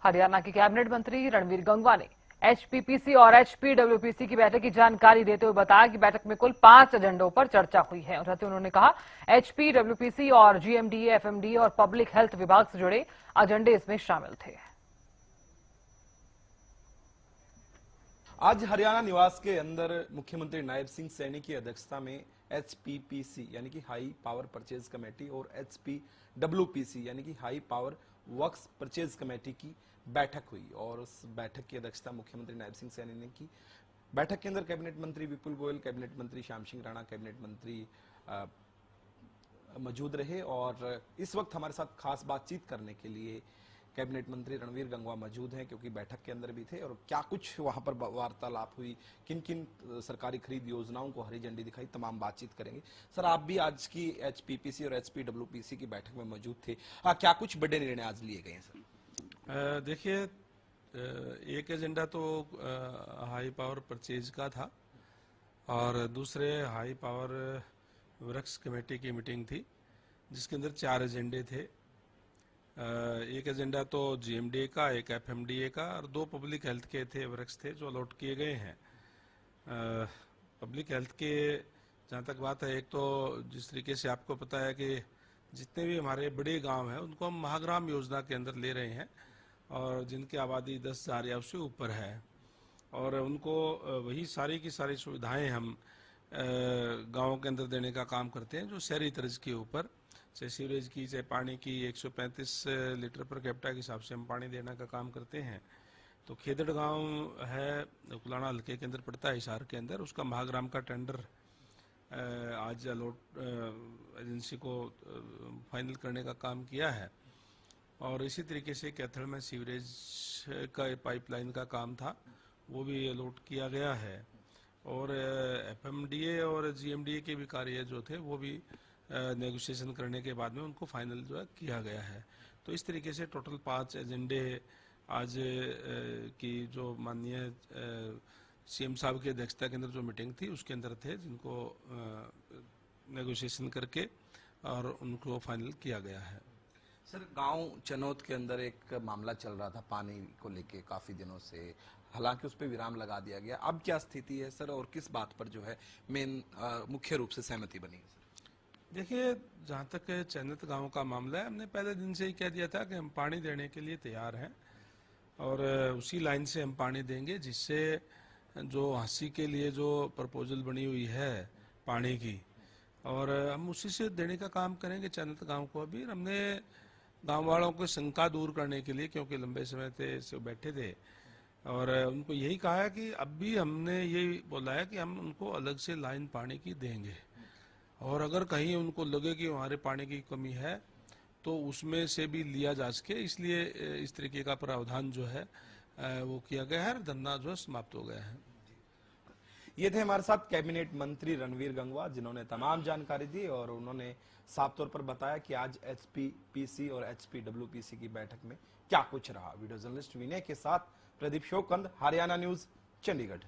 हरियाणा के कैबिनेट मंत्री रणवीर गंगवा ने एचपीपीसी और एचपीडब्ल्यूपीसी की बैठक की जानकारी देते हुए बताया कि बैठक में कुल 5 एजेंडों पर चर्चा हुई है। उन्होंने कहा एचपीडब्ल्यूपीसी और जीएमडीए, एफएमडी और पब्लिक हेल्थ विभाग से जुड़े एजेंडे इसमें शामिल थे। आज हरियाणा निवास के अंदर मुख्यमंत्री नायब सिंह सैनी की अध्यक्षता में एचपीपीसी यानी कि हाई पावर परचेज कमेटी और एचपीडब्ल्यूपीसी यानी कि high power works purchase committee की बैठक हुई और उस बैठक की अध्यक्षता मुख्यमंत्री नायब सिंह सैनी ने की। बैठक के अंदर कैबिनेट मंत्री विपुल गोयल, कैबिनेट मंत्री श्याम सिंह राणा, कैबिनेट मंत्री मौजूद रहे और इस वक्त हमारे साथ खास बातचीत करने के लिए कैबिनेट मंत्री रणवीर गंगवा मौजूद हैं, क्योंकि बैठक के अंदर भी थे और क्या कुछ वहां पर वार्तालाप हुई, किन किन सरकारी खरीद योजनाओं को हरी झंडी दिखाई, तमाम बातचीत करेंगे। सर, आप भी आज की एचपीपीसी और एचपीडब्ल्यूपीसी की बैठक में मौजूद थे। क्या कुछ बड़े निर्णय आज लिए गए हैं सर? देखिए, एक एजेंडा तो हाई पावर परचेज का था और दूसरे हाई पावर वर्क्स कमेटी की मीटिंग थी जिसके अंदर 4 एजेंडे थे। एक एजेंडा तो जीएमडीए का, एक एफएमडीए का और 2 पब्लिक हेल्थ के थे, वर्क्स थे जो अलॉट किए गए हैं। पब्लिक हेल्थ के जहाँ तक बात है, एक तो जिस तरीके से आपको पता है कि जितने भी हमारे बड़े गांव हैं उनको हम महाग्राम योजना के अंदर ले रहे हैं और जिनकी आबादी 10,000 या उससे ऊपर है और उनको वही सारी की सारी सुविधाएं हम गाँव के अंदर देने का काम करते हैं जो शहरी तर्ज के ऊपर, चाहे सीवरेज की, चाहे पानी की। 135 लीटर पर कैपिटा के हिसाब से हम पानी देने का काम करते हैं। तो खेदड़ गांव है, कुलाना हल्के के अंदर पड़ता है, हिसार के अंदर। उसका महाग्राम का टेंडर आज अलॉट एजेंसी को फाइनल करने का काम किया है और इसी तरीके से कैथल में सीवरेज का पाइपलाइन का काम था, वो भी अलॉट किया गया है और एफएमडीए और जीएमडीए के भी कार्य जो थे वो भी नेगोशिएशन करने के बाद में उनको फाइनल जो है किया गया है। तो इस तरीके से टोटल 5 एजेंडे आज की जो माननीय सीएम साहब की अध्यक्षता के अंदर जो मीटिंग थी उसके अंदर थे, जिनको नेगोशिएशन करके और उनको फाइनल किया गया है। सर, गांव चनौत के अंदर एक मामला चल रहा था पानी को लेके काफी दिनों से, हालांकि उस पर विराम लगा दिया गया। अब क्या स्थिति है सर और किस बात पर जो है मेन मुख्य रूप से सहमति बनी है? देखिए, जहाँ तक चैनत गांव का मामला है, हमने पहले दिन से ही कह दिया था कि हम पानी देने के लिए तैयार हैं और उसी लाइन से हम पानी देंगे, जिससे जो हांसी के लिए जो प्रपोजल बनी हुई है पानी की, और हम उसी से देने का काम करेंगे चैनत गांव को। अभी हमने गांव वालों को शंका दूर करने के लिए, क्योंकि लंबे समय से बैठे थे और उनको यही कहा है कि अब भी हमने ये बोला है कि हम उनको अलग से लाइन पानी की देंगे और अगर कहीं उनको लगे कि हमारे पानी की कमी है तो उसमें से भी लिया जा सके, इसलिए इस तरीके का प्रावधान जो है वो किया गया है। धरना जो समाप्त हो गया है। ये थे हमारे साथ कैबिनेट मंत्री रणवीर गंगवा, जिन्होंने तमाम जानकारी दी और उन्होंने साफ तौर पर बताया कि आज एचपीपीसी और एचपीडब्ल्यूपीसी की बैठक में क्या कुछ रहा। वीडियो जर्नलिस्ट विनय के साथ प्रदीप शोकंद, हरियाणा न्यूज, चंडीगढ़।